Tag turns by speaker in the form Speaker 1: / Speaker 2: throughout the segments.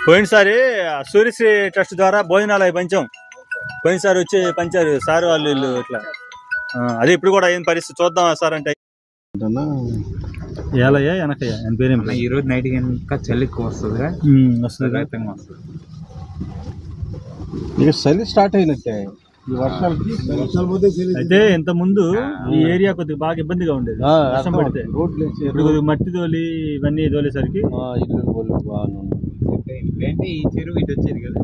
Speaker 1: పోయినసారి సూర్యశ్రీ ట్రస్ట్ ద్వారా భోజనాలు అవి పంచాం. పోయినసారి వచ్చి పంచారు సార్ వాళ్ళు వీళ్ళు ఇట్లా. అదే ఇప్పుడు కూడా ఏం పరిస్థితి చూద్దాం సార్ అంటే ఏలయ్యా వెనకయ్యా అని పేరేం.
Speaker 2: ఈ రోజు నైట్ ఇంకా చలి ఎక్కువ వస్తుంది.
Speaker 3: ఇక చలి స్టార్ట్ అయినట్టే ఈ వర్షాలకి.
Speaker 1: అయితే ఇంత ముందు ఈ ఏరియా కొద్దిగా బాగా ఇబ్బందిగా ఉండేది వర్షం పడితే. ఇప్పుడు కొద్దిగా మట్టి తోలి ఇవన్నీ తోలేసరికి
Speaker 2: ఈ చెరువు ఇటు వచ్చేది కదా.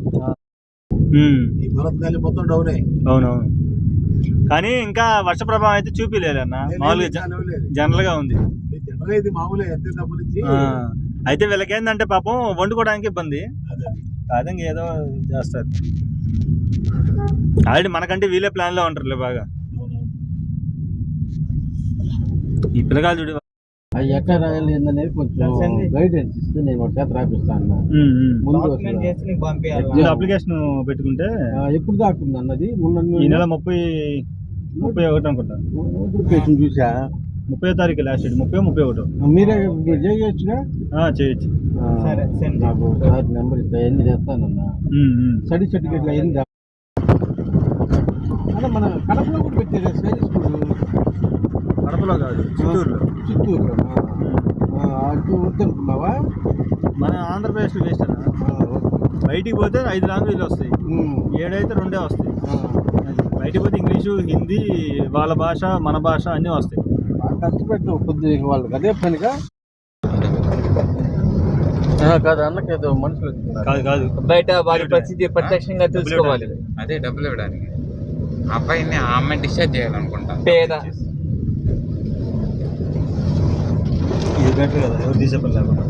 Speaker 3: మొత్తం డౌన్.
Speaker 1: అవునవును, కానీ ఇంకా వర్ష ప్రభావం అయితే చూపిలేదన్న. మామూలుగా జనరల్ గా ఉంది. అయితే వీళ్ళకి ఏంటంటే పాపం వండుకోవడానికి ఇబ్బంది. అదే ఏదో చేస్తారు. ఆల్రెడీ మనకంటే వీళ్ళే ప్లాన్ లో ఉంటారులే బాగా. ఈ పిల్లగాలు చూడు
Speaker 3: ఎట్లా రాయాలి ఏందనేది కొంచెం గైడెన్స్ ఇస్తే నేను ఒక చేత రాపిస్తాను.
Speaker 1: ముందు అప్లికేషన్ పెట్టుకుంటే
Speaker 3: ఎప్పుడు దాకుంది అన్నది
Speaker 1: ఈ నెల 31 అనుకుంటా.
Speaker 3: అప్లికేషన్ చూసా
Speaker 1: 30వ తారీఖు లాస్ట్ డేట్. 30-31
Speaker 3: మీరే చేయొచ్చుగా.
Speaker 1: చేయొచ్చు.
Speaker 3: నాకు నెంబర్ ఇస్తా ఎన్ని చేస్తానన్నా. స్టడీ సర్టిఫికేట్లు అయింది అదే మన కడపలో కూడా పెట్టారు సైన్స్ స్కూల్.
Speaker 1: కడపలో కాదు, చిత్తూరులో.
Speaker 3: అటు వద్దనుకున్నావా?
Speaker 1: మన ఆంధ్రప్రదేశ్లో వేస్ట్ అన్న. బయటికి పోతే 5 లాంగ్వేజ్లు వస్తాయి, 7 అయితే 2 వస్తాయి. బయటికి పోతే ఇంగ్లీషు, హిందీ, వాళ్ళ భాష, మన భాష అన్నీ వస్తాయి.
Speaker 3: కష్టపెట్టు కొద్దిగా వాళ్ళకి అదే పనిగా కాదు. అన్నకేదో మనుషులు
Speaker 1: కాదు
Speaker 2: బయట వారి పరిస్థితి ప్రత్యక్షంగా తెలుసుకోవాలి. అదే డబ్బులు ఇవ్వడానికి అబ్బాయిని ఆ అమ్మాయిని డిశ్చార్జ్ చేయాలనుకుంటా. పేద
Speaker 1: ఇది బెటర్ కదా, ఎవరు తీసే పని లేకుండా.